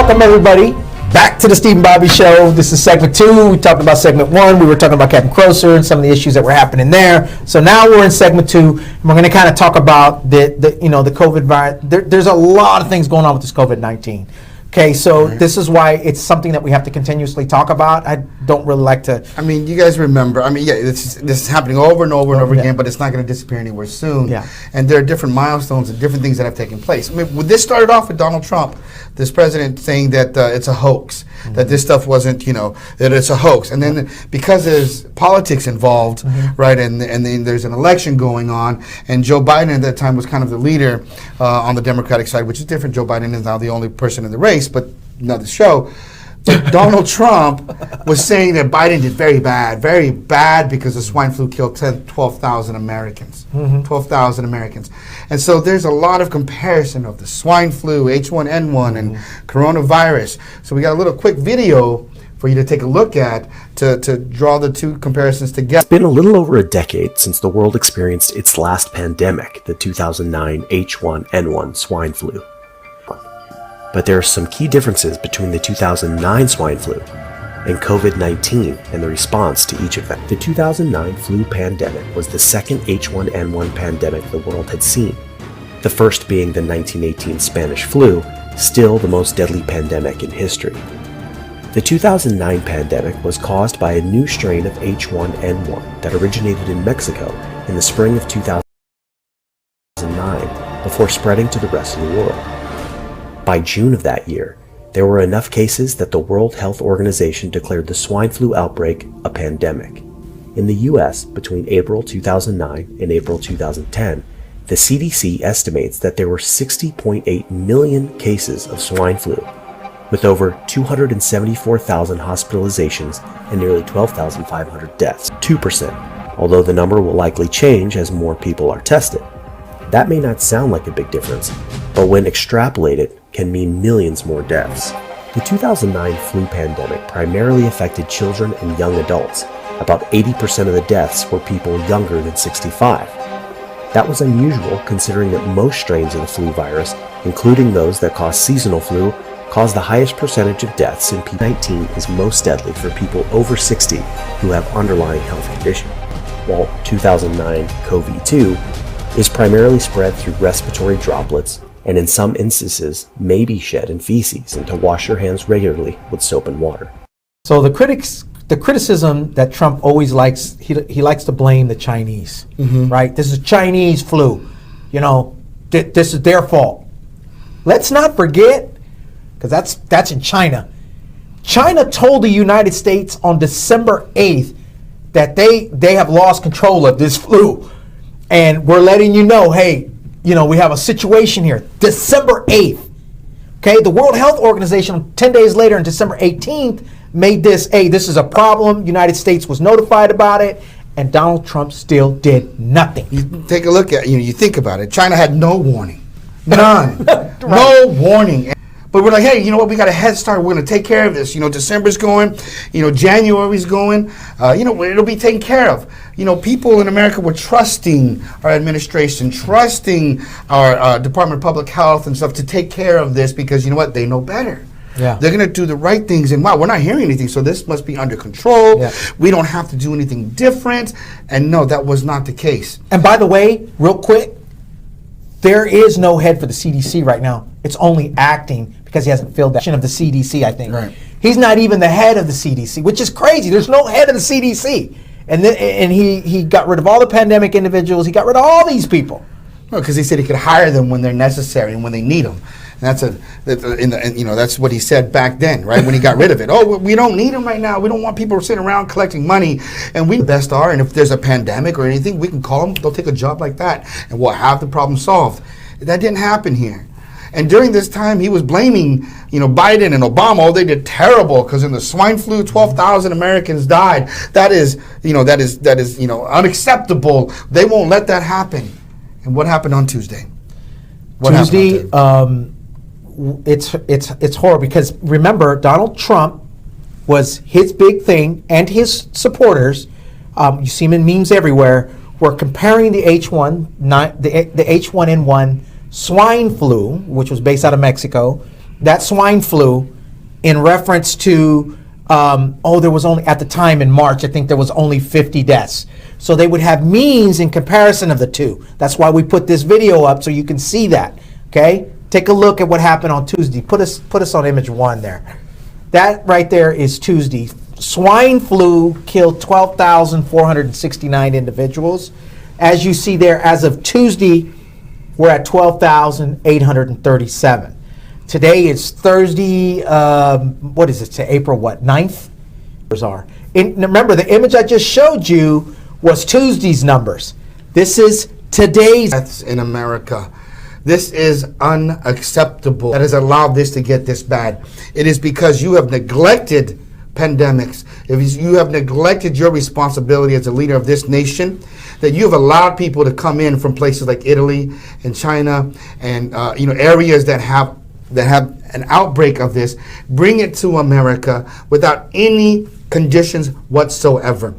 Welcome, everybody, back to the Steve and Bobby Show. This is segment 2. We talked about segment 1. We were talking about Captain Croser and some of the issues that were happening there. So now we're in segment 2, and we're going to kind of talk about the COVID virus. There's a lot of things going on with this COVID-19. Okay, so this is why it's something that we have to continuously talk about. I don't really like to. I mean, you guys remember. I mean, yeah, this is happening over and over and over again, but it's not going to disappear anywhere soon. Yeah. And there are different milestones and different things that have taken place. I mean, this started off with Donald Trump, this president saying that it's a hoax, that this stuff wasn't, that it's a hoax. And then because there's politics involved, right, and then there's an election going on, and Joe Biden at that time was kind of the leader on the Democratic side, which is different. Joe Biden is now the only person in the race, but another show. But Donald Trump was saying that Biden did very bad because the swine flu killed 12,000 Americans. 12,000 Americans. And so there's a lot of comparison of the swine flu, H1N1, and coronavirus. So we got a little quick video for you to take a look at to draw the two comparisons together. It's been a little over a decade since the world experienced its last pandemic, the 2009 H1N1 swine flu. But there are some key differences between the 2009 swine flu and COVID-19 and the response to each of them. The 2009 flu pandemic was the second H1N1 pandemic the world had seen, the first being the 1918 Spanish flu, still the most deadly pandemic in history. The 2009 pandemic was caused by a new strain of H1N1 that originated in Mexico in the spring of 2009 before spreading to the rest of the world. By June of that year, there were enough cases that the World Health Organization declared the swine flu outbreak a pandemic. In the US, between April 2009 and April 2010, the CDC estimates that there were 60.8 million cases of swine flu, with over 274,000 hospitalizations and nearly 12,500 deaths, 2%, although the number will likely change as more people are tested. That may not sound like a big difference, but when extrapolated, can mean millions more deaths. The 2009 flu pandemic primarily affected children and young adults. About 80% of the deaths were people younger than 65. That was unusual considering that most strains of the flu virus, including those that cause seasonal flu, cause the highest percentage of deaths in people. COVID-19 is most deadly for people over 60 who have underlying health conditions, while 2009 CoV-2 is primarily spread through respiratory droplets and in some instances may be shed in feces, and to wash your hands regularly with soap and water. So the criticism that Trump always likes, he likes to blame the Chinese, right? This is Chinese flu. This is their fault. Let's not forget, because that's in China. China told the United States on December 8th that they have lost control of this flu. And we're letting you know, hey, we have a situation here. December 8th. Okay, the World Health Organization 10 days later on December 18th made this, hey, this is a problem. United States was notified about it, and Donald Trump still did nothing. You take a look at, you think about it. China had no warning. None. Right. No warning. But we're like, hey, you know what? We got a head start. We're going to take care of this. December's going. January's going. It'll be taken care of. People in America were trusting our administration, trusting our Department of Public Health and stuff to take care of this because, they know better. Yeah. They're going to do the right things. And wow, we're not hearing anything, so this must be under control. Yeah. We don't have to do anything different. And no, that was not the case. And by the way, real quick, there is no head for the CDC right now. It's only acting because he hasn't filled that of the CDC, I think. Right. He's not even the head of the CDC, which is crazy. There's no head of the CDC. And he got rid of all the pandemic individuals. He got rid of all these people. Well, because he said he could hire them when they're necessary and when they need them. And that's what he said back then, right? When he got rid of it. Oh, we don't need them right now. We don't want people sitting around collecting money. And we the best are. And if there's a pandemic or anything, we can call them. They'll take a job like that, and we'll have the problem solved. That didn't happen here. And during this time, he was blaming, Biden and Obama. Oh, they did terrible because in the swine flu, 12,000 Americans died. That is unacceptable. They won't let that happen. And what happened on Tuesday? It's horrible because remember, Donald Trump was his big thing, and his supporters. You see them in memes everywhere. Were comparing the H1N1 swine flu, which was based out of Mexico, that swine flu in reference to, there was only, at the time in March, I think there was only 50 deaths. So they would have means in comparison of the two. That's why we put this video up so you can see that, okay? Take a look at what happened on Tuesday. Put us on image 1 there. That right there is Tuesday. Swine flu killed 12,469 individuals. As you see there, as of Tuesday, we're at 12,837. Today is Thursday, what is it, to April what, 9th? And remember, the image I just showed you was Tuesday's numbers. This is today's. Deaths in America. This is unacceptable that has allowed this to get this bad. It is because you have neglected pandemics. If you have neglected your responsibility as a leader of this nation, that you have allowed people to come in from places like Italy and China and areas that have an outbreak of this, bring it to America without any conditions whatsoever,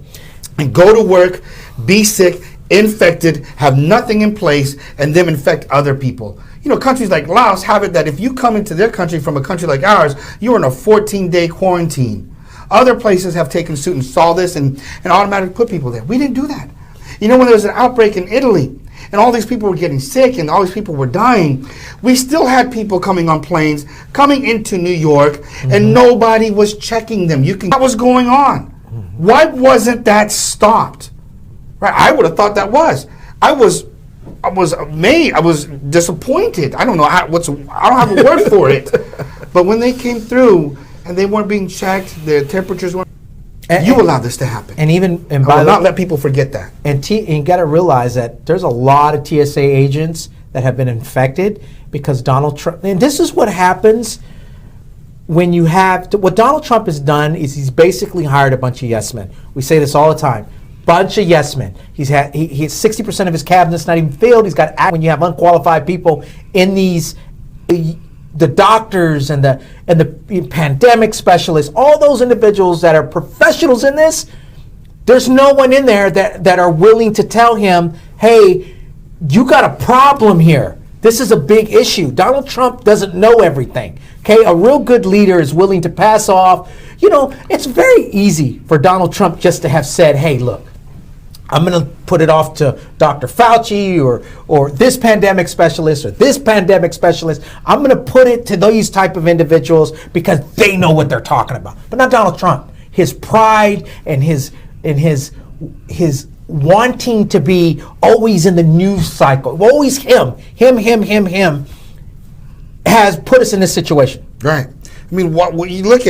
and go to work, be sick, infected, have nothing in place, and then infect other people. Countries like Laos have it that if you come into their country from a country like ours, you're in a 14-day quarantine. Other places have taken suit and saw this and automatically put people there. We didn't do that. When there was an outbreak in Italy and all these people were getting sick and all these people were dying, we still had people coming on planes, coming into New York, and nobody was checking them. What was going on? Why wasn't that stopped? Right? I would have thought that was. I was amazed. I was disappointed. I don't know I don't have a word for it. But when they came through and they weren't being checked, their temperatures weren't. You allowed this to happen. And I will not let people forget that. And you got to realize that there's a lot of TSA agents that have been infected because Donald Trump. And this is what happens when you have what Donald Trump has done is he's basically hired a bunch of yes men. We say this all the time. Bunch of yes men. He's 60% of his cabinet's not even filled. He's got when you have unqualified people in these. The doctors and the pandemic specialists, all those individuals that are professionals in this, there's no one in there that are willing to tell him, hey, you got a problem here. This is a big issue. Donald Trump doesn't know everything. Okay, a real good leader is willing to pass off. It's very easy for Donald Trump just to have said, hey, look, I'm going to put it off to Dr. Fauci or this pandemic specialist or this pandemic specialist. I'm going to put it to these type of individuals because they know what they're talking about. But not Donald Trump. His pride and his wanting to be always in the news cycle, always him, has put us in this situation. Right. I mean, what you look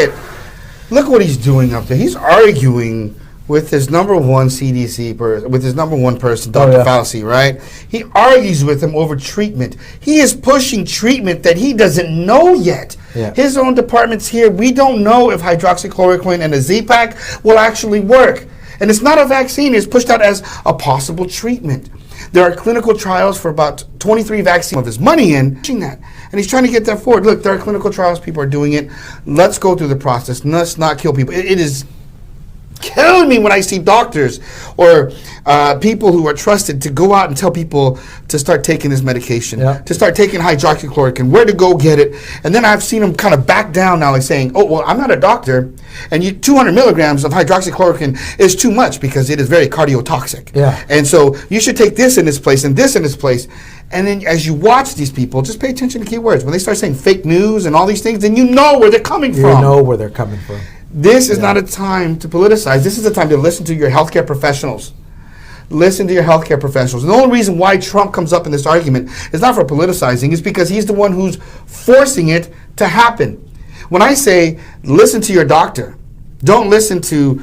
what he's doing up there. He's arguing with his number one CDC person, with his number one person, Dr. Fauci, right? He argues with him over treatment. He is pushing treatment that he doesn't know yet. Yeah. His own department's here. We don't know if hydroxychloroquine and a Z-Pack will actually work. And it's not a vaccine. It's pushed out as a possible treatment. There are clinical trials for about 23 vaccines of his money in that. And he's trying to get that forward. Look, there are clinical trials. People are doing it. Let's go through the process. Let's not kill people. It is killing me when I see doctors or people who are trusted to go out and tell people to start taking this medication, to start taking hydroxychloroquine, where to go get it. And then I've seen them kind of back down now, like saying, oh, well, I'm not a doctor, and 200 milligrams of hydroxychloroquine is too much because it is very cardiotoxic. Yeah. And so you should take this in this place and this in this place. And then as you watch these people, just pay attention to keywords. When they start saying fake news and all these things, then you know where they're coming from. You know where they're coming from. This is not a time to politicize. This is a time to listen to your healthcare professionals. Listen to your healthcare professionals. And the only reason why Trump comes up in this argument is not for politicizing. It's because he's the one who's forcing it to happen. When I say listen to your doctor, don't listen to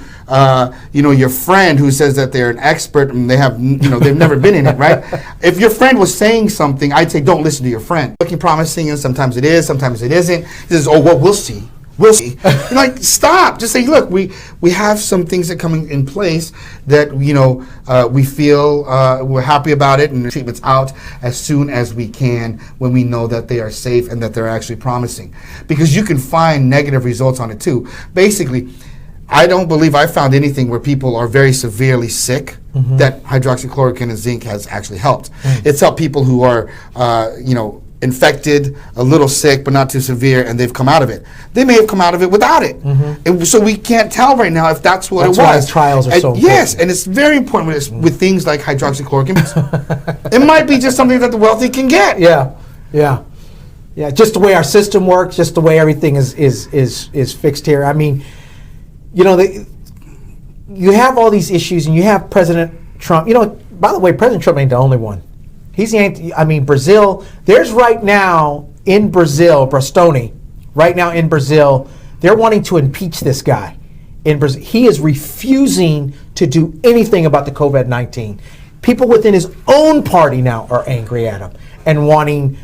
your friend who says that they're an expert and they have they've never been in it, right? If your friend was saying something, I'd say don't listen to your friend. Looking promising, and sometimes it is, sometimes it isn't. He says, oh well, we'll see. We'll see. Like, stop. Just say, look, we have some things that are coming in place that we feel we're happy about it, and the treatment's out as soon as we can when we know that they are safe and that they're actually promising. Because you can find negative results on it too. Basically, I don't believe I found anything where people are very severely sick that hydroxychloroquine and zinc has actually helped. It's helped people who are infected, a little sick, but not too severe, and they've come out of it. They may have come out of it without it. And so we can't tell right now if that's what That's it was. why trials are so important. Yes, and it's very important with things like hydroxychloroquine. It might be just something that the wealthy can get. Yeah, just the way our system works, just the way everything is fixed here. I mean, you know, you have all these issues, and you have President Trump. You know, by the way, President Trump ain't the only one. He's the I mean, Brazil. There's right now in Brazil, Brastoni, right now in Brazil, they're wanting to impeach this guy. In Brazil, he is refusing to do anything about the COVID-19. People within his own party now are angry at him and wanting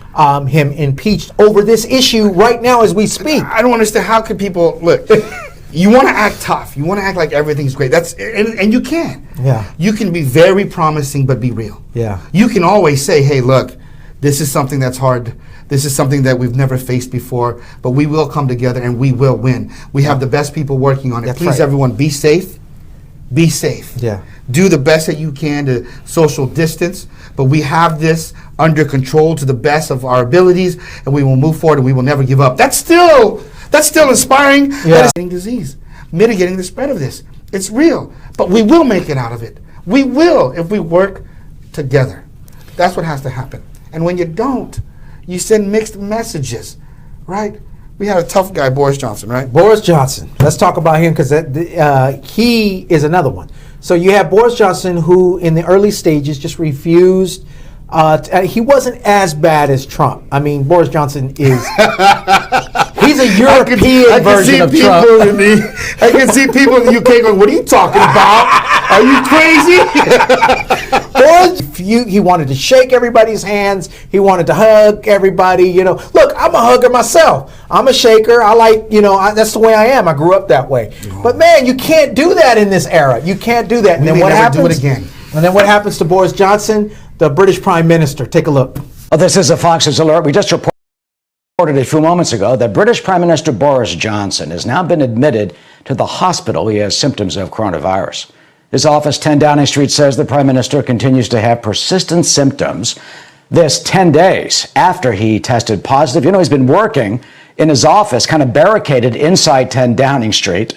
him impeached over this issue right now as we speak. I don't understand how could people look. You want to act tough. You want to act like everything's great. That's and you can. Yeah. You can be very promising, but be real. Yeah. You can always say, "Hey, look, this is something that's hard. This is something that we've never faced before, but we will come together and we will win. We have the best people working on it. That's Please, right. everyone, be safe. Be safe. Yeah. Do the best that you can to social distance, but we have this under control to the best of our abilities, and we will move forward and we will never give up." That's still inspiring. Yeah. That is mitigating disease, mitigating the spread of this. It's real, but we will make it out of it. We will if we work together. That's what has to happen. And when you don't, you send mixed messages, right? We had a tough guy, Boris Johnson, right? Boris Johnson. Let's talk about him because he is another one. So you have Boris Johnson, who in the early stages just refused. He wasn't as bad as Trump. I mean, Boris Johnson is. He's a European version of Trump. I can see people in the UK going, "What are you talking about? Are you crazy?" Boris, he wanted to shake everybody's hands. He wanted to hug everybody. You know, look, I'm a hugger myself. I'm a shaker. I like, you know, that's the way I am. I grew up that way. But man, you can't do that in this era. You can't do that. And then what happens? Do it again. And then what happens to Boris Johnson, the British Prime Minister? Take a look. Well, this is a Fox News alert. We just reported a few moments ago that British Prime Minister Boris Johnson has now been admitted to the hospital. He has symptoms of coronavirus. His office, 10 Downing Street, says the Prime Minister continues to have persistent symptoms. This 10 days after he tested positive. You know, he's been working in his office, kind of barricaded inside 10 Downing Street.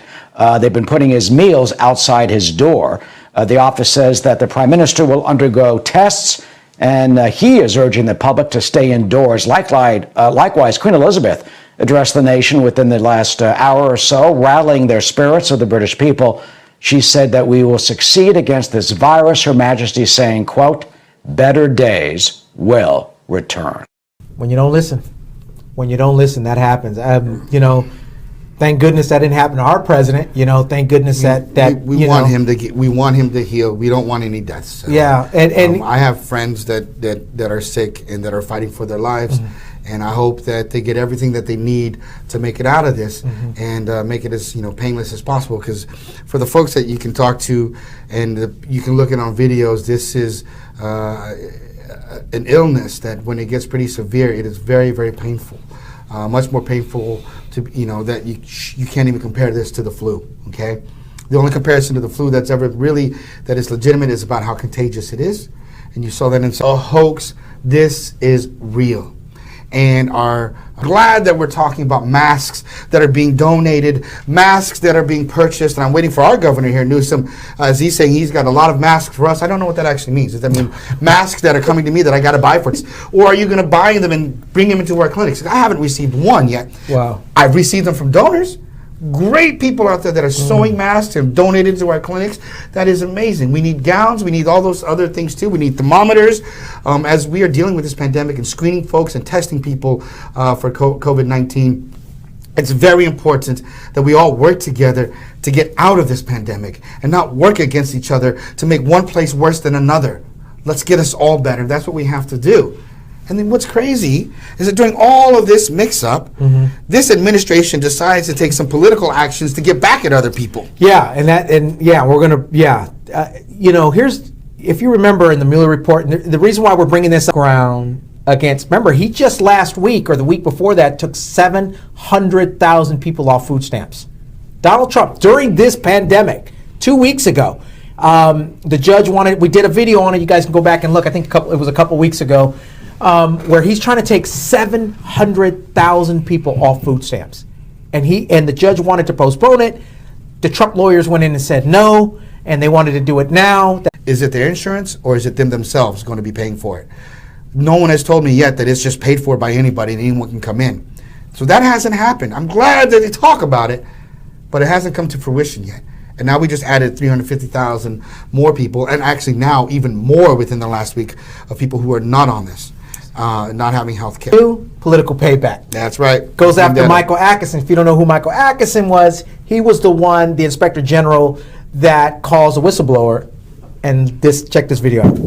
They've been putting his meals outside his door. The office says that the Prime Minister will undergo tests, and he is urging the public to stay indoors. Likewise, Queen Elizabeth addressed the nation within the last hour or so, rallying their spirits of the British people. She said that we will succeed against this virus, Her Majesty saying, quote, "Better days will return." When you don't listen, that happens. You know, thank goodness that didn't happen to our president. You know, thank goodness we want him to heal. We don't want any deaths. Yeah, and I have friends that are sick and that are fighting for their lives. And I hope that they get everything that they need to make it out of this and make it as painless as possible. Because for the folks that you can talk to and you can look at on videos, this is an illness that when it gets pretty severe, it is very, very painful. Much more painful to that you can't even compare this to the flu. Okay, the only comparison to the flu that's ever really that is legitimate is about how contagious it is, and you saw that in a hoax. This is real. And are glad that we're talking about masks that are being donated, masks that are being purchased. And I'm waiting for our governor here, Newsom, as he's saying he's got a lot of masks for us. I don't know what that actually means. Does that mean masks that are coming to me that I got to buy for us? Or are you going to buy them and bring them into our clinics? I haven't received one yet. Wow. I've received them from donors. Great people out there that are sewing masks and donated to our clinics. That is amazing. We need gowns. We need all those other things too. We need thermometers as we are dealing with this pandemic and screening folks and testing people for COVID-19. It's very important that we all work together to get out of this pandemic and not work against each other to make one place worse than another. Let's get us all better. That's what we have to do. And then what's crazy is that during all of this mix-up, this administration decides to take some political actions to get back at other people. Yeah, we're gonna here's, if you remember in the Mueller report, and the reason why we're bringing this up ground against, remember, he just last week or the week before that took 700,000 people off food stamps. Donald Trump, during this pandemic, 2 weeks ago, the judge we did a video on it. You guys can go back and look. I think it was a couple weeks ago. where he's trying to take 700,000 people off food stamps, and the judge wanted to postpone it. The Trump lawyers went in and said no, and they wanted to do it now. Is it their insurance or is it them themselves going to be paying for it? No one has told me yet that it's just paid for by anybody and anyone can come in. So that hasn't happened. I'm glad that they talk about it, but it hasn't come to fruition yet. And now we just added 350,000 more people, and actually now even more within the last week of people who are not on this, not having health care. Political payback. That's right. Goes after Michael Atkinson. If you don't know who Michael Atkinson was, he was the Inspector General that calls a whistleblower. And check this video out.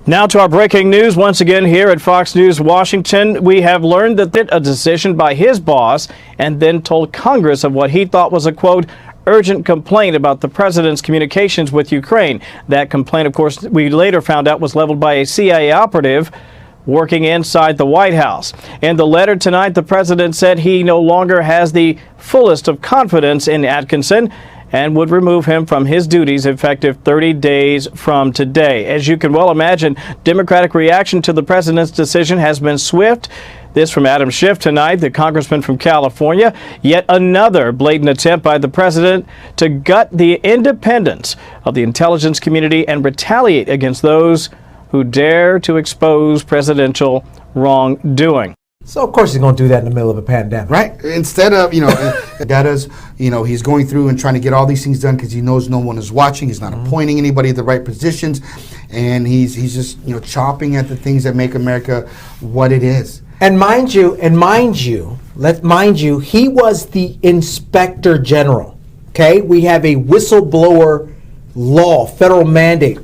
Now to our breaking news. Once again here at Fox News Washington, we have learned that a decision by his boss and then told Congress of what he thought was a, quote, urgent complaint about the president's communications with Ukraine. That complaint, of course, we later found out was leveled by a CIA operative working inside the White House. In the letter tonight, the president said he no longer has the fullest of confidence in Atkinson and would remove him from his duties effective 30 days from today. As you can well imagine, Democratic reaction to the president's decision has been swift. This from Adam Schiff tonight, the congressman from California. Yet another blatant attempt by the president to gut the independence of the intelligence community and retaliate against those who dare to expose presidential wrongdoing. So of course he's going to do that in the middle of a pandemic. Right. Instead of, vendettas, he's going through and trying to get all these things done because he knows no one is watching. He's not appointing anybody at the right positions. And he's just, chopping at the things that make America what it is. And mind you, he was the Inspector General. Okay? We have a whistleblower law, federal mandate,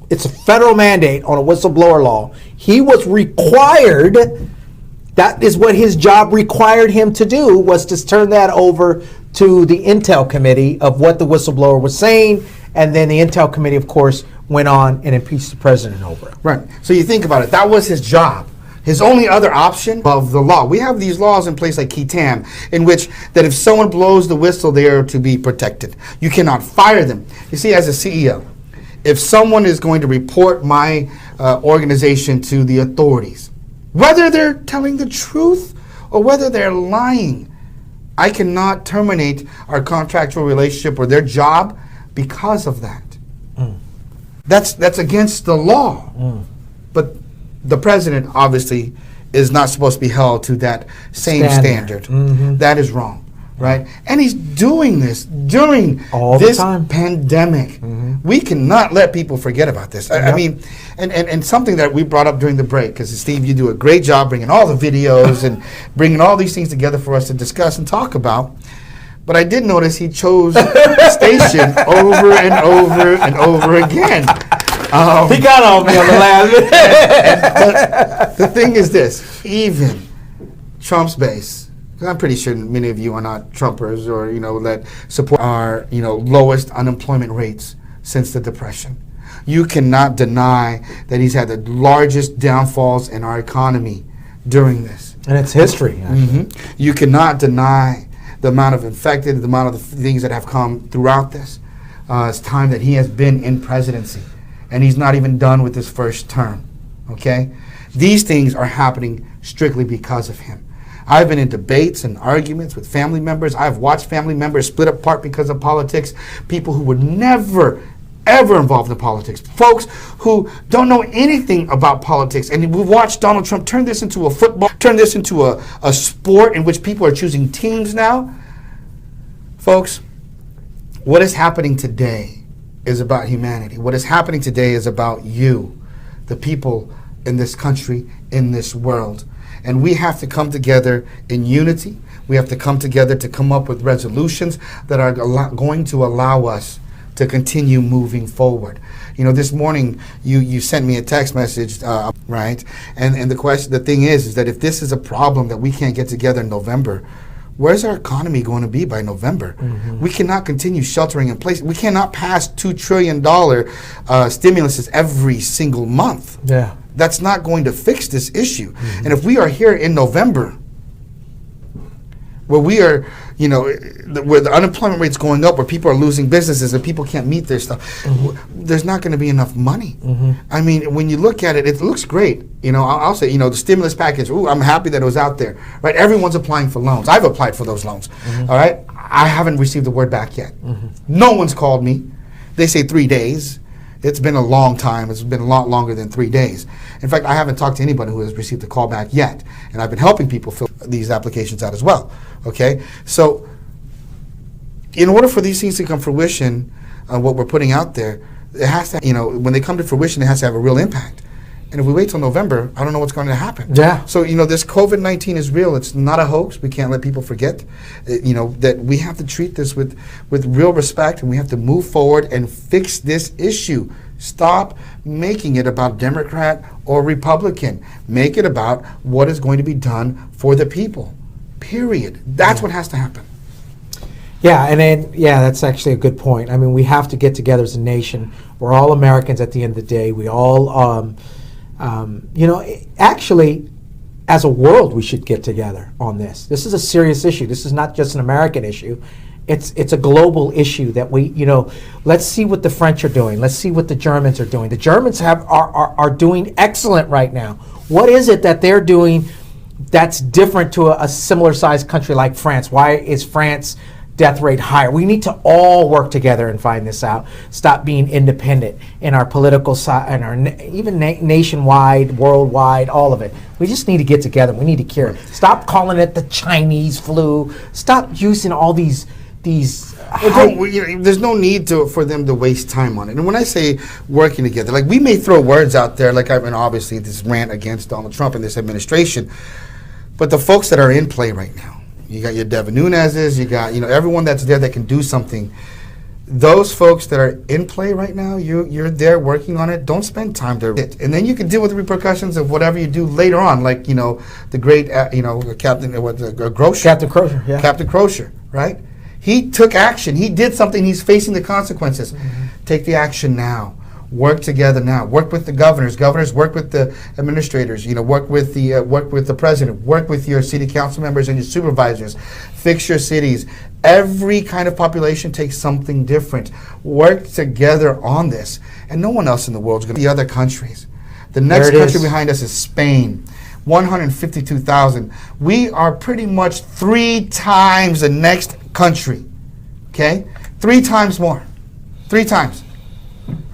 it's a federal mandate on a whistleblower law. He was required, that is what his job required him to do, was to turn that over to the Intel Committee of what the whistleblower was saying, and then the Intel Committee, of course, went on and impeached the president over it. Right. So you think about it, that was his job. His only other option of the law. We have these laws in place like Ketam, in which that if someone blows the whistle, they are to be protected. You cannot fire them. You see, as a CEO, if someone is going to report my organization to the authorities, whether they're telling the truth or whether they're lying, I cannot terminate our contractual relationship or their job because of that. That's against the law. But the president obviously is not supposed to be held to that same standard. That is wrong, right? And he's doing this during this pandemic. We cannot let people forget about this. I mean, and something that we brought up during the break, because Steve, you do a great job bringing all the videos and bringing all these things together for us to discuss and talk about. But I did notice he chose the station over and over and over again. He got on me on the last minute. But the thing is this, even Trump's base, because I'm pretty sure many of you are not Trumpers or, that support our, lowest unemployment rates since the Depression. You cannot deny that he's had the largest downfalls in our economy during this. And it's history. You cannot deny the amount of infected, the amount of the things that have come throughout this. It's time that he has been in presidency. And he's not even done with his first term, okay? These things are happening strictly because of him. I've been in debates and arguments with family members. I've watched family members split apart because of politics. People who were never, ever involved in politics. Folks who don't know anything about politics. And we've watched Donald Trump turn this into a football, turn this into a sport in which people are choosing teams now. Folks, what is happening today is about humanity. What is happening today is about you, the people in this country, in this world. And we have to come together in unity. We have to come together to come up with resolutions that are going to allow us to continue moving forward. This morning you sent me a text message, right? And the thing is that if this is a problem that we can't get together in November, where's our economy going to be by November? We cannot continue sheltering in place. We cannot pass $2 trillion stimuluses every single month. Yeah. That's not going to fix this issue. And if we are here in November, where we are, you know, where the unemployment rate's going up, where people are losing businesses and people can't meet their stuff, there's not going to be enough money. I mean, when you look at it, it looks great. You know, I'll say, you know, the stimulus package, ooh, I'm happy that it was out there, right? Everyone's applying for loans. I've applied for those loans, all right? I haven't received the word back yet. No one's called me. They say 3 days. It's been a long time. It's been a lot longer than 3 days. In fact, I haven't talked to anybody who has received a call back yet. And I've been helping people fill these applications out as well. Okay? So, in order for these things to come to fruition, what we're putting out there, it has to, you know, when they come to fruition, it has to have a real impact. And if we wait till November, I don't know what's going to happen. Yeah. So, you know, this COVID-19 is real. It's not a hoax. We can't let people forget, you know, that we have to treat this with real respect, and we have to move forward and fix this issue. Stop making it about Democrat or Republican. Make it about what is going to be done for the people, period. That's what has to happen. Yeah, and then, yeah, that's actually a good point. I mean, we have to get together as a nation. We're all Americans at the end of the day. We all, you know, actually, as a world, we should get together on this. This is a serious issue. This is not just an American issue. It's a global issue that we, you know, let's see what the French are doing. Let's see what the Germans are doing. The Germans are doing excellent right now. What is it that they're doing that's different to a similar sized country like France? Why is France death rate higher? We need to all work together and find this out. Stop being independent in our political side and our even nationwide, worldwide, all of it. We just need to get together. We need to cure it. Stop calling it the Chinese flu. Stop using all these. There's no need for them to waste time on it. And when I say working together, like, we may throw words out there, like, I mean, obviously this rant against Donald Trump and this administration, but the folks that are in play right now, you got your Devin Nunes's, you got, you know, everyone that's there that can do something. Those folks that are in play right now, you're there working on it. Don't spend time there, and then you can deal with the repercussions of whatever you do later on. Like, you know, the great, you know, Captain Crozier. Captain Crozier, yeah. Captain Crozier, right? He took action. He did something. He's facing the consequences. Take the action now. Work together now. Work with the governors. Governors, work with the administrators. You know, work with the president. Work with your city council members and your supervisors. Fix your cities. Every kind of population takes something different. Work together on this, and no one else in the world is going to. The other countries. The next country behind us is Spain. 152,000. We are pretty much 3 times the next country. Okay? 3 times more. 3 times.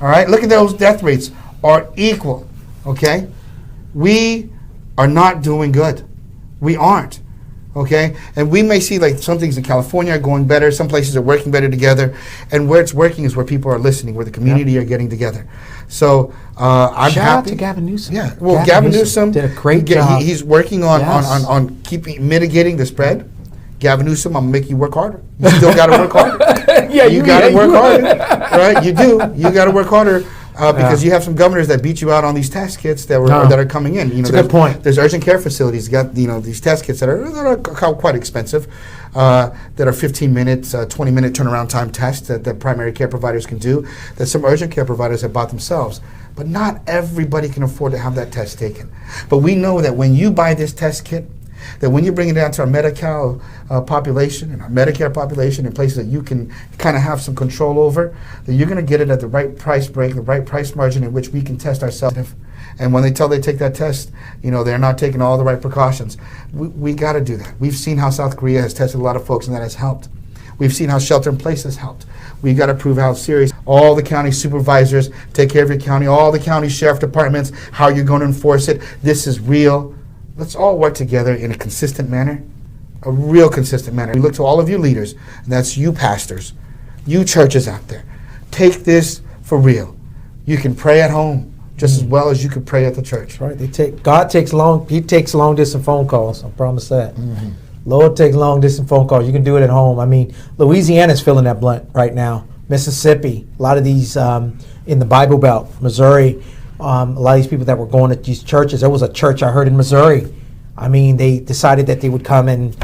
All right? Look at those death rates are equal. Okay? We are not doing good. We aren't. Okay? And we may see, like, some things in California are going better, some places are working better together, and where it's working is where people are listening, where the community are getting together. So I'm Shout happy. out to Gavin Newsom. Yeah, well, Gavin Newsom did a great job. He's working on, Yes. on mitigating the spread. Gavin Newsom, I'm gonna make you work harder. You still got to work harder. Yeah, you got to work harder, right? You do. You got to work harder. Because you have some governors that beat you out on these test kits that are coming in. You know, That's a good point. There's urgent care facilities got, you know, these test kits that are quite expensive, that are 15 minutes, 20-minute turnaround time tests that the primary care providers can do. That some urgent care providers have bought themselves. But not everybody can afford to have that test taken. But we know that when you buy this test kit, that when you bring it down to our Medi-Cal population and our Medicare population in places that you can kind of have some control over, that you're going to get it at the right price break, the right price margin in which we can test ourselves. And when they take that test, you know, they're not taking all the right precautions. We got to do that. We've seen how South Korea has tested a lot of folks, and that has helped. We've seen how shelter-in-place has helped. We got to prove how serious. All the county supervisors take care of your county, all the county sheriff departments, how you're going to enforce it. This is real. Let's all work together in a consistent manner, a real consistent manner. We look to all of you leaders, and that's you pastors, you churches out there. Take this for real. You can pray at home just as well as you could pray at the church. Right. God takes long distance phone calls. I promise that. Lord takes long distance phone calls. You can do it at home. I mean, Louisiana's feeling that blunt right now. Mississippi, a lot of these in the Bible Belt, Missouri. A lot of these people that were going to these churches. There was a church I heard in Missouri. I mean, they decided that they would come and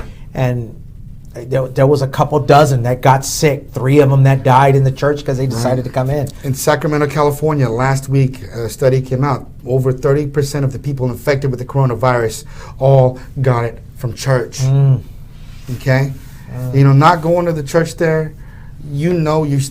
there was a couple dozen that got sick. 3 of them that died in the church because they decided to come in. In Sacramento, California, last week, a study came out. Over 30% of the people infected with the coronavirus all got it from church. Okay, you know, not going to the church there, you know, you're still